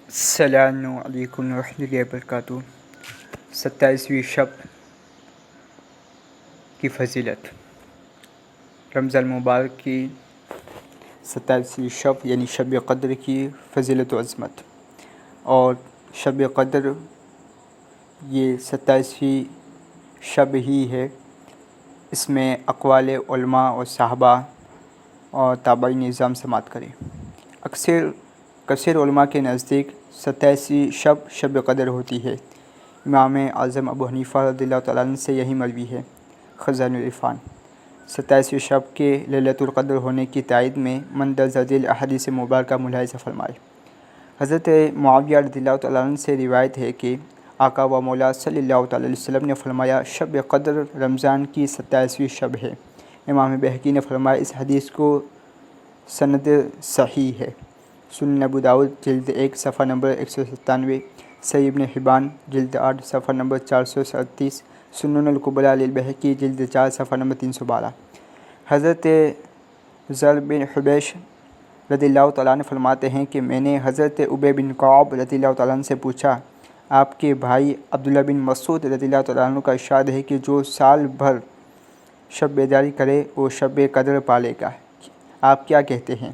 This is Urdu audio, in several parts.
السلام علیکم ورحمۃ اللہ وبرکاتہ۔ 27ویں شب کی فضیلت۔ رمضان المبارک کی 27ویں شب یعنی شب قدر کی فضیلت و عظمت، اور شب قدر یہ 27ویں شب ہی ہے۔ اس میں اقوال علماء اور صحابہ اور تابعین نظام سماعت کریں۔ کثیر علماء کے نزدیک 27ویں شب قدر ہوتی ہے۔ امام اعظم ابو حنیفہ رضی اللہ تعالیٰ عنہ سے یہی مروی ہے۔ خزائن العرفان 27ویں شب کے لیلۃ القدر ہونے کی تائید میں مندرجہ ذیل احادیث مبارکہ ملاحظہ فرمائے۔ حضرت معاویہ رضی اللہ تعالیٰ عنہ سے روایت ہے کہ آقا و مولا صلی اللہ تعالیٰ علیہ وسلم نے فرمایا، شب قدر رمضان کی 27ویں شب ہے۔ امام بہقی نے فرمایا، اس حدیث کو سند صحیح ہے۔ سنن ابو داؤد جلد 1 صفحہ نمبر 197، صحیح ابن حبان جلد 8 صفحہ نمبر 437، سنن الکبریٰ للبہقی جلد 4 صفحہ نمبر 312۔ حضرت زر بن حبیش رضی اللہ تعالیٰ عنہ فرماتے ہیں کہ میں نے حضرت ابی بن کعب رضی اللہ تعالیٰ عنہ سے پوچھا، آپ کے بھائی عبداللہ بن مسعود رضی اللہ تعالیٰ عنہ کا ارشاد ہے کہ جو سال بھر شب بیداری کرے وہ شب قدر پالے گا، آپ کیا کہتے ہیں؟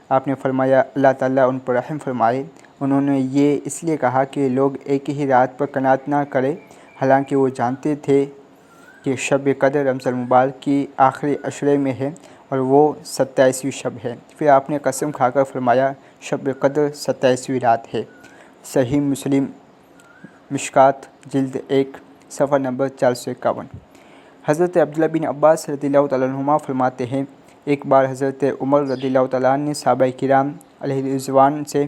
آپ نے فرمایا، اللہ تعالیٰ ان پر رحم فرمائے، انہوں نے یہ اس لیے کہا کہ لوگ ایک ہی رات پر قناعت نہ کریں، حالانکہ وہ جانتے تھے کہ شب قدر رمضان المبارک کی آخری عشرے میں ہے اور وہ 27ویں شب ہے۔ پھر آپ نے قسم کھا کر فرمایا، شب قدر 27ویں رات ہے۔ صحیح مسلم مشکات جلد 1 صفحہ نمبر 451۔ حضرت عبداللہ بن عباس رضی اللہ تعالیٰ عنہما فرماتے ہیں، ایک بار حضرت عمر رضی اللہ تعالیٰ عنہ نے صحابہ کرام علیہ رضوان سے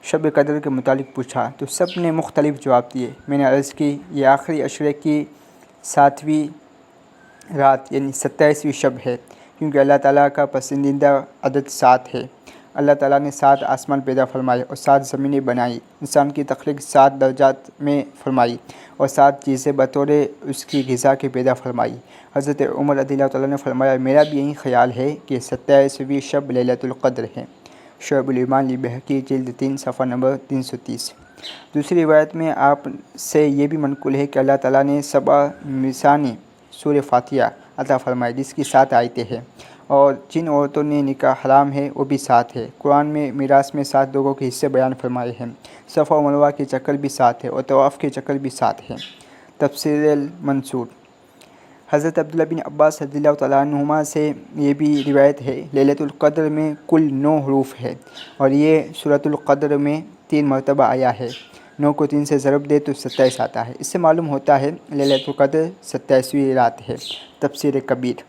شب قدر کے متعلق پوچھا تو سب نے مختلف جواب دیے۔ میں نے عرض کی، یہ آخری عشرے کی 7ویں رات یعنی 27ویں شب ہے، کیونکہ اللہ تعالیٰ کا پسندیدہ عدد 7 ہے۔ اللہ تعالیٰ نے 7 آسمان پیدا فرمائے اور 7 زمینیں بنائیں، انسان کی تخلیق 7 درجات میں فرمائی اور 7 چیزیں بطور اس کی غذا کے پیدا فرمائی۔ حضرت عمر رضی اللہ تعالیٰ نے فرمایا، میرا بھی یہی خیال ہے کہ 27ویں شب لیلۃ القدر ہے۔ شعب الایمان للبہقی جلد 3 صفحہ نمبر 330۔ دوسری روایت میں آپ سے یہ بھی منقول ہے کہ اللہ تعالیٰ نے 7 مثانی سورہ فاتحہ عطا فرمائی، جس کی 7 آیتیں ہیں، اور جن عورتوں نے نکاح حرام ہے وہ بھی 7 ہے۔ قرآن میں میراث میں 7 لوگوں کے حصے بیان فرمائے ہیں۔ صفا و مروہ کے چکر بھی 7 ہے اور طواف کے چکر بھی 7 ہیں۔ تفسیر المنصور حضرت عبداللہ بن عباس رضی اللہ تعالیٰ عنہما سے یہ بھی روایت ہے، لیلۃ القدر میں کل 9 حروف ہے اور یہ سورۃ القدر میں 3 مرتبہ آیا ہے۔ 9 کو 3 سے ضرب دے تو 27 آتا ہے۔ اس سے معلوم ہوتا ہے لیلۃ القدر 27ویں رات ہے۔ تفسیر کبیر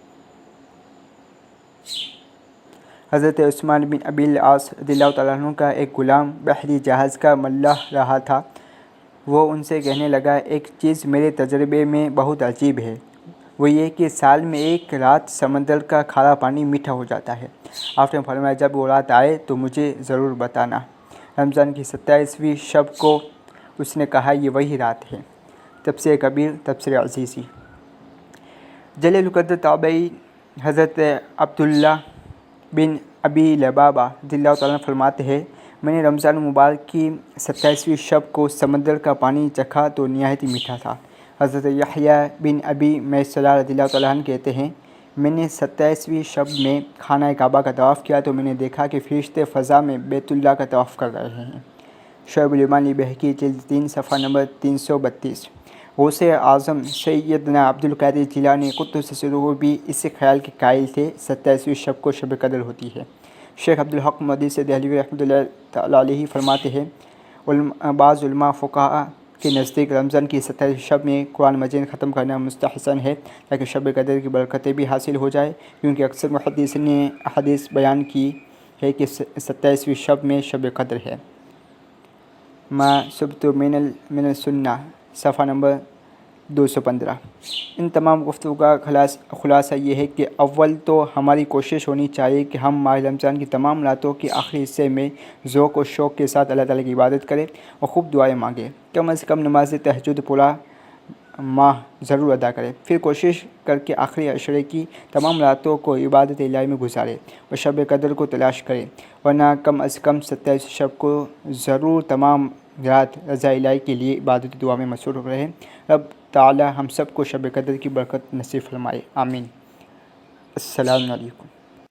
حضرت عثمان بن ابی العاص رضی اللہ تعالیٰ عنہ کا ایک غلام بحری جہاز کا ملاح رہا تھا۔ وہ ان سے کہنے لگا، ایک چیز میرے تجربے میں بہت عجیب ہے، وہ یہ کہ سال میں ایک رات سمندر کا کھارا پانی میٹھا ہو جاتا ہے۔ آپ نے فرمایا، جب وہ رات آئے تو مجھے ضرور بتانا۔ رمضان کی 27ویں شب کو اس نے کہا، یہ وہی رات ہے۔ تفسیر کبیر تفسیر عزیزی جلیل القدر تابعی حضرت عبداللہ بن ابی لبابہ رضی اللہ تعالیٰ عنہ فرماتے ہیں، میں نے رمضان المبارک کی 27ویں شب کو سمندر کا پانی چکھا تو نہایت ہی میٹھا تھا۔ حضرت یحییٰ بن ابی میسرہ رضی اللہ تعالیٰ عنہ کہتے ہیں، میں نے 27ویں شب میں خانہ کعبہ کا طواف کیا تو میں نے دیکھا کہ فرشتے فضا میں بیت اللہ کا طواف کر رہے ہیں۔ شعب الایمان للبہقی جلد 3 صفحہ نمبر 332۔ غوث اعظم سیدنا عبد القادر جیلانی قدس سرہ بھی اس خیال کے قائل تھے 27ویں شب کو شب قدر ہوتی ہے۔ شیخ عبدالحق محدث دہلوی رحمۃ اللہ تعالیٰ علیہ فرماتے ہیں، بعض علماء فقہاء کے نزدیک رمضان کی 27ویں شب میں قرآن مجید ختم کرنا مستحسن ہے تاکہ شب قدر کی برکتیں بھی حاصل ہو جائے، کیونکہ اکثر محدثین نے احادیث بیان کی ہے کہ 27ویں شب میں شب قدر ہے۔ ما ثبت من السنہ صفحہ نمبر 215۔ ان تمام گفتگو کا خلاصہ یہ ہے کہ اول تو ہماری کوشش ہونی چاہیے کہ ہم ماہ رمضان کی تمام راتوں کے آخری حصے میں ذوق و شوق کے ساتھ اللہ تعالیٰ کی عبادت کریں اور خوب دعائیں مانگیں، کم از کم نماز تہجد پورا ماہ ضرور ادا کرے، پھر کوشش کر کے آخری عشرے کی تمام راتوں کو عبادت الہی میں گزارے اور شب قدر کو تلاش کرے، ورنہ کم از کم 27 شب کو ضرور تمام رات رضا الہی کے لیے عبادت دعا میں مصروف رہے۔ رب تعالی ہم سب کو شب قدر کی برکت نصیب فرمائے، آمین۔ السلام علیکم۔